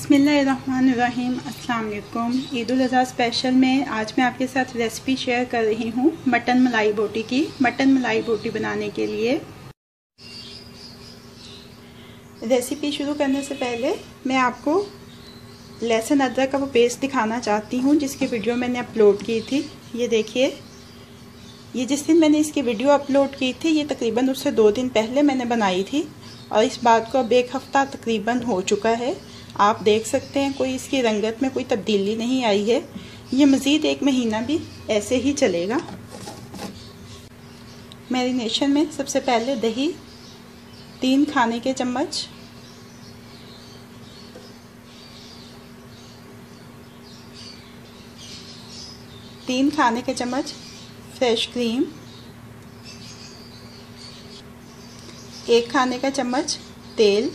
बिस्मिल्लाहिर्रहमानिर्रहीम। अस्सलाम वालेकुम। ईद उल अज़हा स्पेशल में आज मैं आपके साथ रेसिपी शेयर कर रही हूँ मटन मलाई बोटी की। मटन मलाई बोटी बनाने के लिए रेसिपी शुरू करने से पहले मैं आपको लहसुन अदरक का वो पेस्ट दिखाना चाहती हूँ जिसकी वीडियो मैंने अपलोड की थी। ये देखिए, ये जिस दिन मैंने इसकी वीडियो अपलोड की थी ये तकरीबन उससे 2 दिन पहले मैंने बनाई थी और इस बात को अब 1 हफ़्ता तकरीबन हो चुका है। आप देख सकते हैं कोई इसकी रंगत में कोई तब्दीली नहीं आई है। ये मज़ीद 1 महीना भी ऐसे ही चलेगा। मैरिनेशन में सबसे पहले दही 3 खाने के चम्मच, फ्रेश क्रीम, 1 खाने का चम्मच तेल,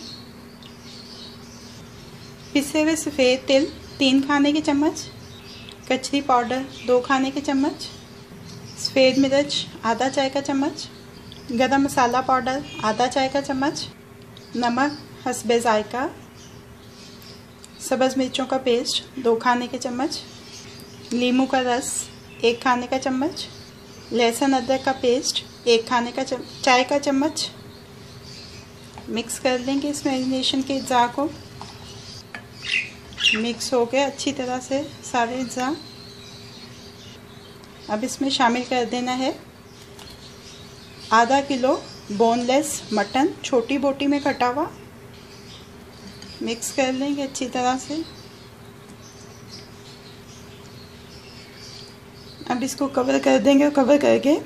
पिसे हुए सफ़ेद तिल 3 खाने के चम्मच, कचरी पाउडर 2 खाने के चम्मच, सफ़ेद मिर्च आधा चाय का चम्मच, गरम मसाला पाउडर आधा चाय का चम्मच, नमक हस्बे ज़ायका, सब्ज़ मिर्चों का पेस्ट 2 खाने के चम्मच, नींबू का रस 1 खाने का चम्मच, लहसुन अदरक का पेस्ट 1 खाने का चाय का चम्मच। मिक्स कर लेंगे इस मैरिनेशन के अज्जा को। मिक्स हो गया अच्छी तरह से सारे अज्जा। अब इसमें शामिल कर देना है आधा किलो बोनलेस मटन, छोटी बोटी में कटा हुआ। मिक्स कर लेंगे अच्छी तरह से। अब इसको कवर कर देंगे और कवर करके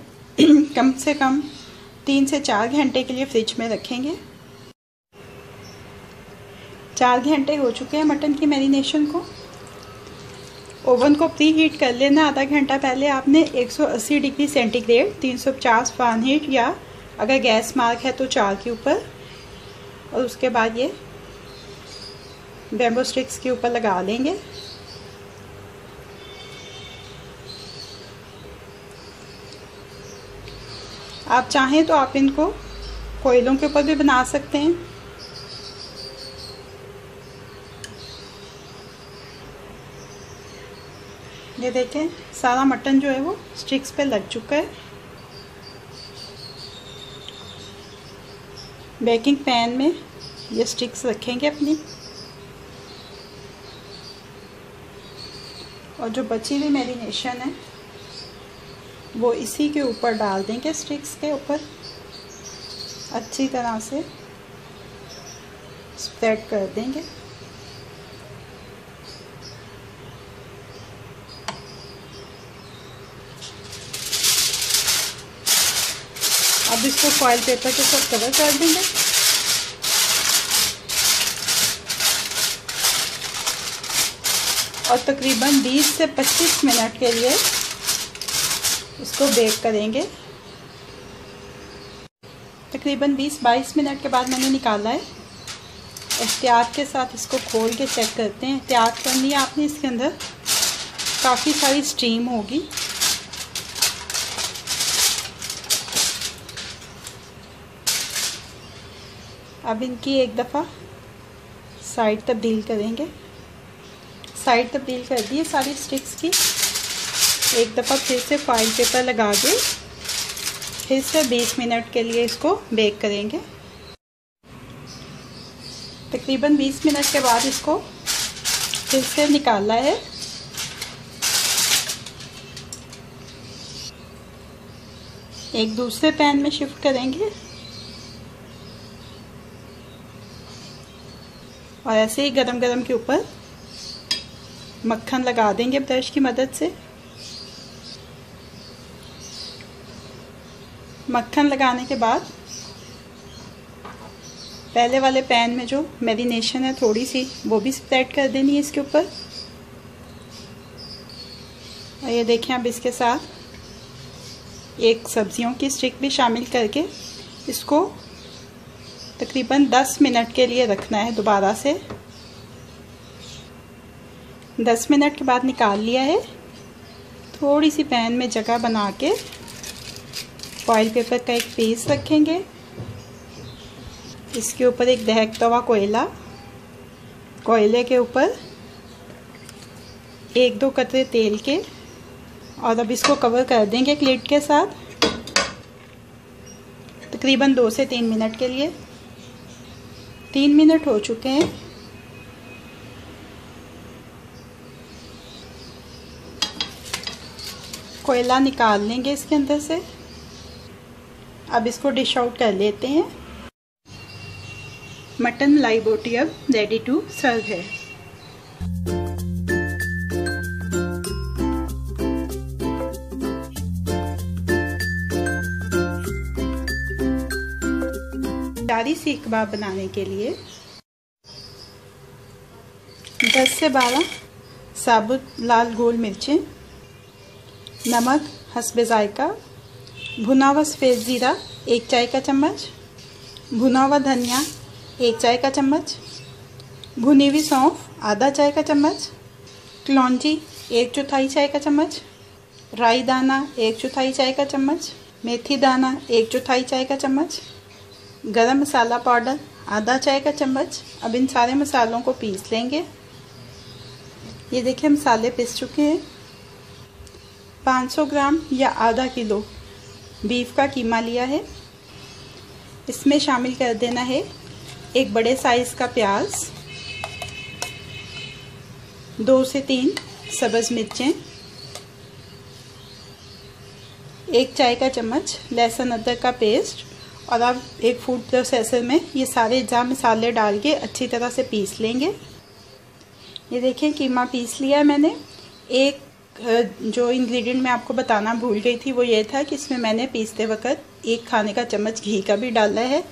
कम से कम 3 से 4 घंटे के लिए फ्रिज में रखेंगे। 4 घंटे हो चुके हैं मटन की मैरिनेशन को। ओवन को प्री हीट कर लेना। आधा घंटा पहले आपने 180 डिग्री सेंटीग्रेड 350 फ़ारेनहीट या अगर गैस मार्क है तो 4 के ऊपर, और उसके बाद ये बैम्बू स्टिक्स के ऊपर लगा लेंगे। आप चाहें तो आप इनको कोयलों के ऊपर भी बना सकते हैं। ये देखें सारा मटन जो है वो स्टिक्स पे लग चुका है। बेकिंग पैन में ये स्टिक्स रखेंगे अपनी, और जो बची हुई मैरिनेशन है वो इसी के ऊपर डाल देंगे, स्टिक्स के ऊपर अच्छी तरह से स्प्रेड कर देंगे। अब इसको फॉइल पेपर के साथ कवर कर देंगे। और तकरीबन 20 से 25 मिनट के लिए इसको बेक करेंगे। तकरीबन 20-22 मिनट के बाद मैंने निकाला है। एहतियात के साथ इसको खोल के चेक करते हैं। एहतियात करनी है आपने, इसके अंदर काफ़ी सारी स्टीम होगी। अब इनकी एक दफ़ा साइड तब्दील करेंगे। साइड तब्दील कर दी है सारी स्टिक्स की। एक दफ़ा फिर से फॉइल पेपर लगा के फिर से 20 मिनट के लिए इसको बेक करेंगे। तकरीबन 20 मिनट के बाद इसको फिर से निकाला है। एक दूसरे पैन में शिफ्ट करेंगे और ऐसे ही गरम गरम के ऊपर मक्खन लगा देंगे ब्रश की मदद से। मक्खन लगाने के बाद पहले वाले पैन में जो मैरिनेशन है थोड़ी सी वो भी स्प्रेड कर देनी है इसके ऊपर। और ये देखें, अब इसके साथ एक सब्जियों की स्टिक भी शामिल करके इसको तकरीबन 10 मिनट के लिए रखना है। दोबारा से 10 मिनट के बाद निकाल लिया है। थोड़ी सी पैन में जगह बना के फॉइल पेपर का एक पीस रखेंगे। इसके ऊपर एक दहकता हुआ कोयला कोयले के ऊपर 1-2 कतरे तेल के, और अब इसको कवर कर देंगे एक लिड के साथ तकरीबन 2 से 3 मिनट के लिए। 3 मिनट हो चुके हैं। कोयला निकाल लेंगे इसके अंदर से। अब इसको डिश आउट कर लेते हैं। मटन मलाई बोटी अब रेडी टू सर्व है। चारी सीख कबाब बनाने के लिए 10 से 12 साबुत लाल गोल मिर्चें, नमक हस्बे जायका, भुना हुआ सफ़ेद ज़ीरा 1 चाय का चम्मच, भुना हुआ धनिया 1 चाय का चम्मच, भुनी हुई सौंफ आधा चाय का चम्मच, कलौंजी 1/4 चाय का चम्मच, राई दाना 1/4 चाय का चम्मच, मेथी दाना 1/4 चाय का चम्मच, गरम मसाला पाउडर आधा चाय का चम्मच। अब इन सारे मसालों को पीस लेंगे। ये देखिए मसाले पिस चुके हैं। 500 ग्राम या आधा किलो बीफ का कीमा लिया है। इसमें शामिल कर देना है 1 बड़े साइज़ का प्याज, 2 से 3 सब्ज़ मिर्चें, 1 चाय का चम्मच लहसुन अदरक का पेस्ट, और अब एक फूड प्रोसेसर में ये सारे अज्जा मसाले डाल के अच्छी तरह से पीस लेंगे। ये देखें कीमा पीस लिया है मैंने। एक जो इंग्रेडिएंट मैं आपको बताना भूल गई थी वो ये था कि इसमें मैंने पीसते वक्त 1 खाने का चम्मच घी का भी डाला है।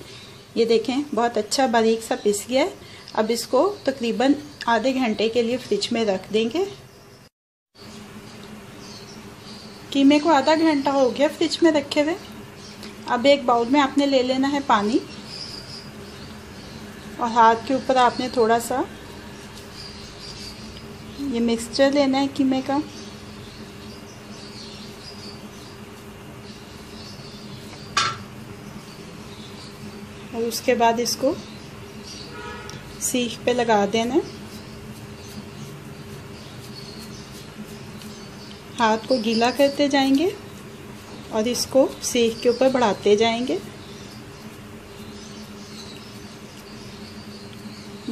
ये देखें बहुत अच्छा बारीक सा पिस गया है। अब इसको तकरीबन आधे घंटे के लिए फ्रिज में रख देंगे। कीमे को आधा घंटा हो गया फ्रिज में रखे हुए। अब एक बाउल में आपने ले लेना है पानी, और हाथ के ऊपर आपने थोड़ा सा ये मिक्सचर लेना है कीमे का। और उसके बाद इसको सीख पे लगा देना है। हाथ को गीला करते जाएंगे और इसको सीख के ऊपर बढ़ाते जाएंगे।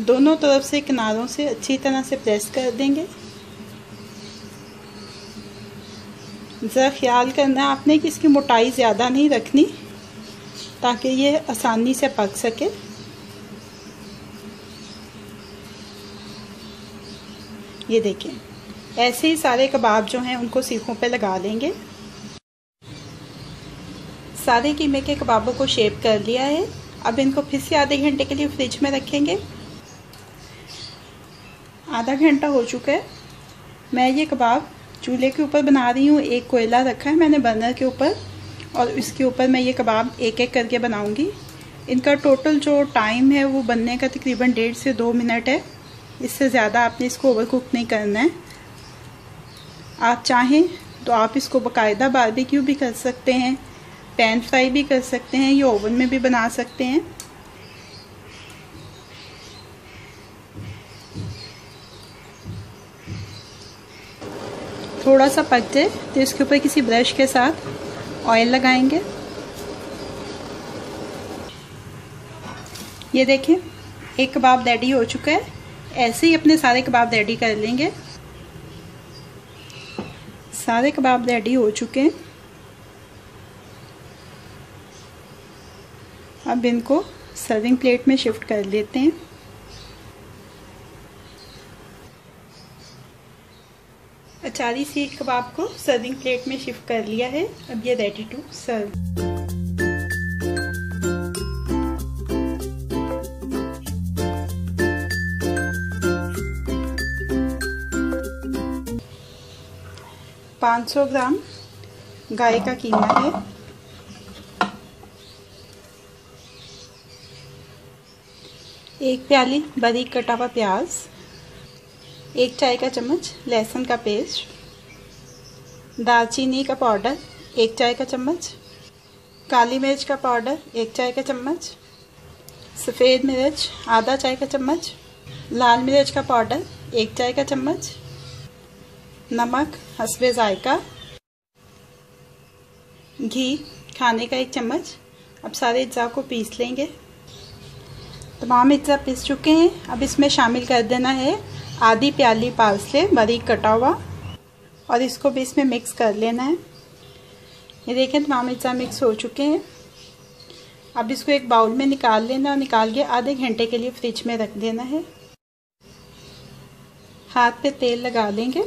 दोनों तरफ से किनारों से अच्छी तरह से प्रेस कर देंगे। ज़रा ख्याल करना आपने कि इसकी मोटाई ज़्यादा नहीं रखनी ताकि ये आसानी से पक सके। ये देखें ऐसे ही सारे कबाब जो हैं उनको सीखों पे लगा लेंगे। सारे कीमे के कबाबों को शेप कर लिया है। अब इनको फिर से आधे घंटे के लिए फ्रिज में रखेंगे। आधा घंटा हो चुका है। मैं ये कबाब चूल्हे के ऊपर बना रही हूँ। एक कोयला रखा है मैंने बर्नर के ऊपर, और इसके ऊपर मैं ये कबाब एक एक करके बनाऊँगी। इनका टोटल जो टाइम है वो बनने का तकरीबन 1.5 से 2 मिनट है। इससे ज़्यादा आपने इसको ओवर कुक नहीं करना है। आप चाहें तो आप इसको बाकायदा बारबेक्यू भी कर सकते हैं, पैन फ्राई भी कर सकते हैं, या ओवन में भी बना सकते हैं। थोड़ा सा पक जाए तो इसके ऊपर किसी ब्रश के साथ ऑयल लगाएंगे। ये देखें एक कबाब रेडी हो चुका है। ऐसे ही अपने सारे कबाब रेडी कर लेंगे। सारे कबाब रेडी हो चुके हैं। अब इनको सर्विंग प्लेट में शिफ्ट कर लेते हैं। अचारी सीख कबाब को सर्विंग प्लेट में शिफ्ट कर लिया है। अब ये रेडी टू सर्व। ,500 ग्राम गाय का कीमा है, एक प्याली बारीक कटा हुआ प्याज, 1 चाय का चम्मच लहसुन का पेस्ट, दालचीनी का पाउडर 1 चाय का चम्मच, काली मिर्च का पाउडर 1 चाय का चम्मच, सफ़ेद मिर्च आधा चाय का चम्मच, लाल मिर्च का पाउडर 1 चाय का चम्मच, नमक हस्बे जायका, घी खाने का 1 चम्मच। अब सारे अज्जा को पीस लेंगे। तमाम अज्जा पीस चुके हैं। अब इसमें शामिल कर देना है आधी प्याली पार्सले बारीक कटा हुआ और इसको भी इसमें मिक्स कर लेना है। ये देखें तमाम अज्जा मिक्स हो चुके हैं। अब इसको एक बाउल में निकाल लेना और निकाल के आधे घंटे के लिए फ्रिज में रख देना है। हाथ पे तेल लगा लेंगे,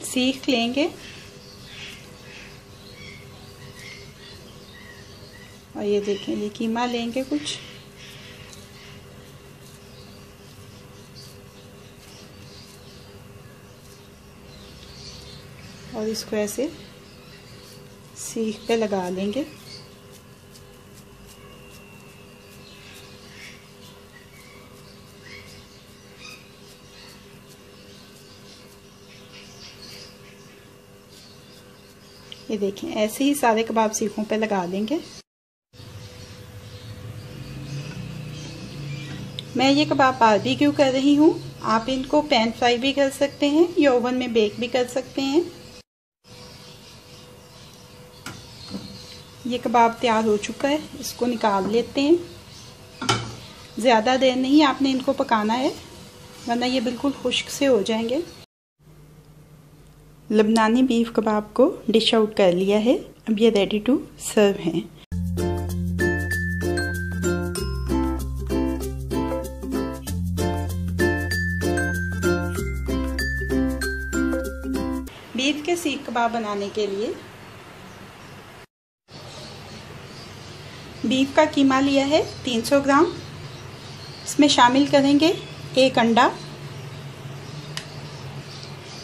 सीख लेंगे और ये देखें ये कीमा लेंगे कुछ, और इसको ऐसे सीख पे लगा लेंगे। ये देखें ऐसे ही सारे कबाब सीखों पे लगा देंगे। मैं ये कबाब बारबेक्यू कर रही हूँ। आप इनको पैन फ्राई भी कर सकते हैं या ओवन में बेक भी कर सकते हैं। ये कबाब तैयार हो चुका है, इसको निकाल लेते हैं। ज़्यादा देर नहीं आपने इनको पकाना है वरना ये बिल्कुल खुश्क से हो जाएंगे। लबनानी बीफ कबाब को डिश आउट कर लिया है। अब ये रेडी टू सर्व हैं। बीफ के सीख कबाब बनाने के लिए बीफ का कीमा लिया है 300 ग्राम। इसमें शामिल करेंगे 1 अंडा,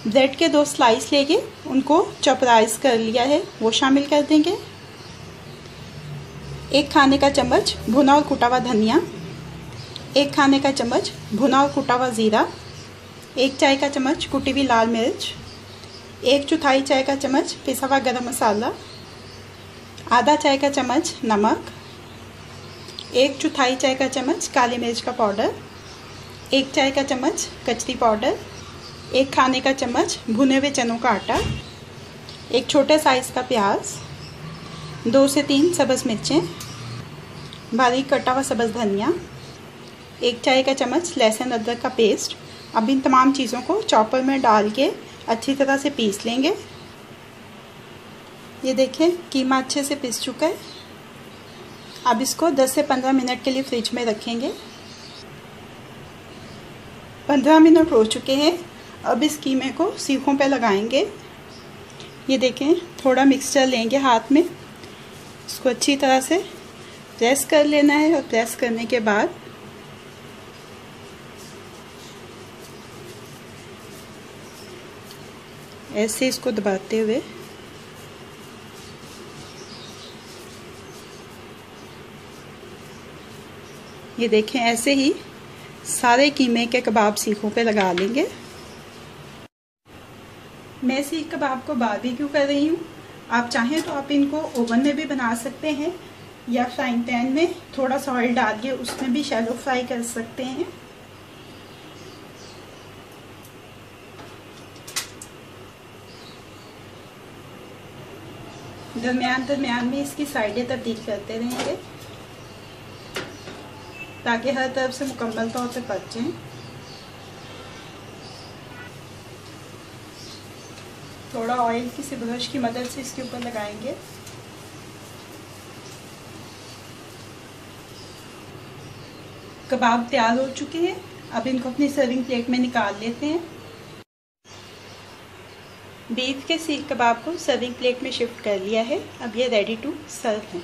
ब्रेड के 2 स्लाइस लेके उनको चॉपराइज कर लिया है वो शामिल कर देंगे। 1 खाने का चम्मच भुना और कुटा हुआ धनिया, 1 खाने का चम्मच भुना और कुटा हुआ ज़ीरा, 1 चाय का चम्मच कुटी हुई लाल मिर्च, 1/4 चाय का चम्मच पिसा हुआ गरम मसाला, आधा चाय का चम्मच नमक, 1/4 चाय का चम्मच काली मिर्च का पाउडर, 1 चाय का चम्मच कचरी पाउडर, 1 खाने का चम्मच भुने हुए चनों का आटा, 1 छोटे साइज़ का प्याज, 2 से 3 सब्ज़ मिर्चें, बारीक कटा हुआ सब्ज़ धनिया, 1 चाय का चम्मच लहसुन अदरक का पेस्ट। अब इन तमाम चीज़ों को चॉपर में डाल के अच्छी तरह से पीस लेंगे। ये देखें कीमा अच्छे से पीस चुका है। अब इसको 10 से 15 मिनट के लिए फ्रिज में रखेंगे। 15 मिनट हो चुके हैं। अब इस कीमे को सीखों पे लगाएंगे। ये देखें थोड़ा मिक्सचर लेंगे हाथ में, इसको अच्छी तरह से प्रेस कर लेना है और प्रेस करने के बाद ऐसे इसको दबाते हुए ये देखें ऐसे ही सारे कीमे के कबाब सीखों पे लगा लेंगे। मैं सीख कबाब को बारबेक्यू कर रही हूँ। आप चाहें तो आप इनको ओवन में भी बना सकते हैं या फ्राइंग पैन में थोड़ा सा ऑयल डाल के उसमें भी शैलो फ्राई कर सकते हैं। दरमियान में इसकी साइडें तब्दील करते रहेंगे ताकि हर तरफ से मुकम्मल तौर पे पक जाएं। थोड़ा ऑयल किसी ब्रश की मदद से इसके ऊपर लगाएंगे। कबाब तैयार हो चुके हैं। अब इनको अपनी सर्विंग प्लेट में निकाल लेते हैं। बीफ के सीख कबाब को सर्विंग प्लेट में शिफ्ट कर लिया है। अब ये रेडी टू सर्व हैं।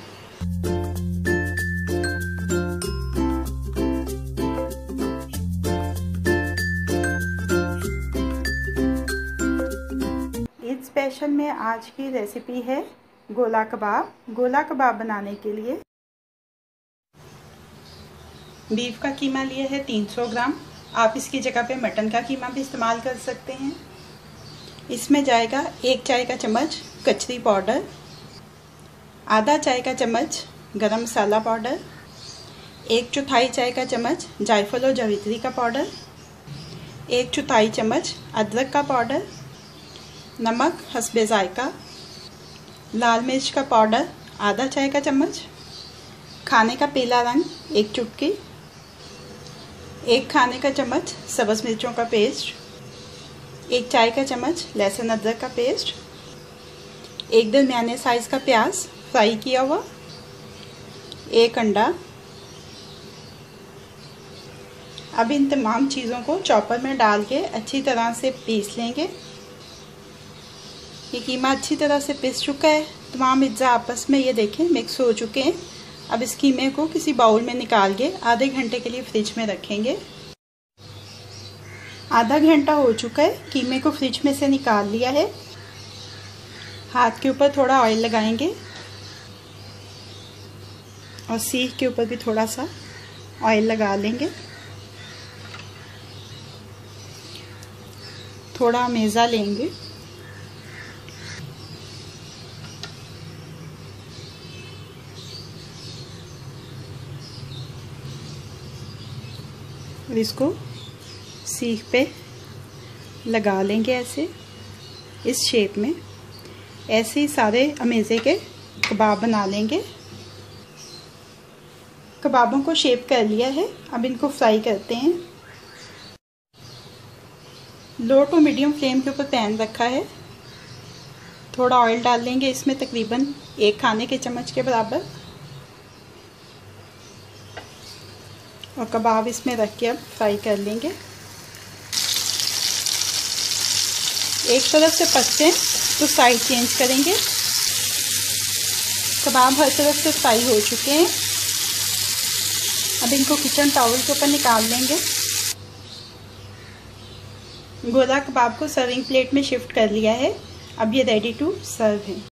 ईद स्पेशल में आज की रेसिपी है गोला कबाब। गोला कबाब बनाने के लिए बीफ का कीमा लिया है 300 ग्राम। आप इसकी जगह पे मटन का कीमा भी इस्तेमाल कर सकते हैं। इसमें जाएगा 1 चाय का चम्मच कचरी पाउडर, आधा चाय का चम्मच गरम मसाला पाउडर, 1/4 चाय का चम्मच जायफल और जावित्री का पाउडर, 1/4 चम्मच अदरक का पाउडर, नमक हस्बे जायका, लाल मिर्च का पाउडर आधा चाय का चम्मच, खाने का पीला रंग 1 चुटकी, 1 खाने का चम्मच सब्ज़ मिर्चों का पेस्ट, 1 चाय का चम्मच लहसुन अदरक का पेस्ट, 1 दरमियाने साइज़ का प्याज फ्राई किया हुआ, 1 अंडा। अब इन तमाम चीज़ों को चॉपर में डाल के अच्छी तरह से पीस लेंगे। ये कीमा अच्छी तरह से पिस चुका है, तमाम अज्जा आपस में ये देखें मिक्स हो चुके हैं। अब इस कीमे को किसी बाउल में निकाल के आधे घंटे के लिए फ्रिज में रखेंगे। आधा घंटा हो चुका है, कीमे को फ्रिज में से निकाल लिया है। हाथ के ऊपर थोड़ा ऑयल लगाएंगे और सीख के ऊपर भी थोड़ा सा ऑयल लगा लेंगे। थोड़ा मेज़ा लेंगे, और इसको सीख पे लगा लेंगे ऐसे, इस शेप में। ऐसे ही सारे अमेज़े के कबाब बना लेंगे। कबाबों को शेप कर लिया है, अब इनको फ्राई करते हैं। लो टू मीडियम फ्लेम के ऊपर पैन रखा है। थोड़ा ऑयल डाल लेंगे इसमें, तकरीबन 1 खाने के चम्मच के बराबर, और कबाब इसमें रख के अब फ्राई कर लेंगे। एक तरफ से पकते हैं तो साइड चेंज करेंगे। कबाब हर तरफ से फ्राई हो चुके हैं। अब इनको किचन टॉवल के ऊपर निकाल लेंगे। गोला कबाब को सर्विंग प्लेट में शिफ्ट कर लिया है। अब ये रेडी टू सर्व है।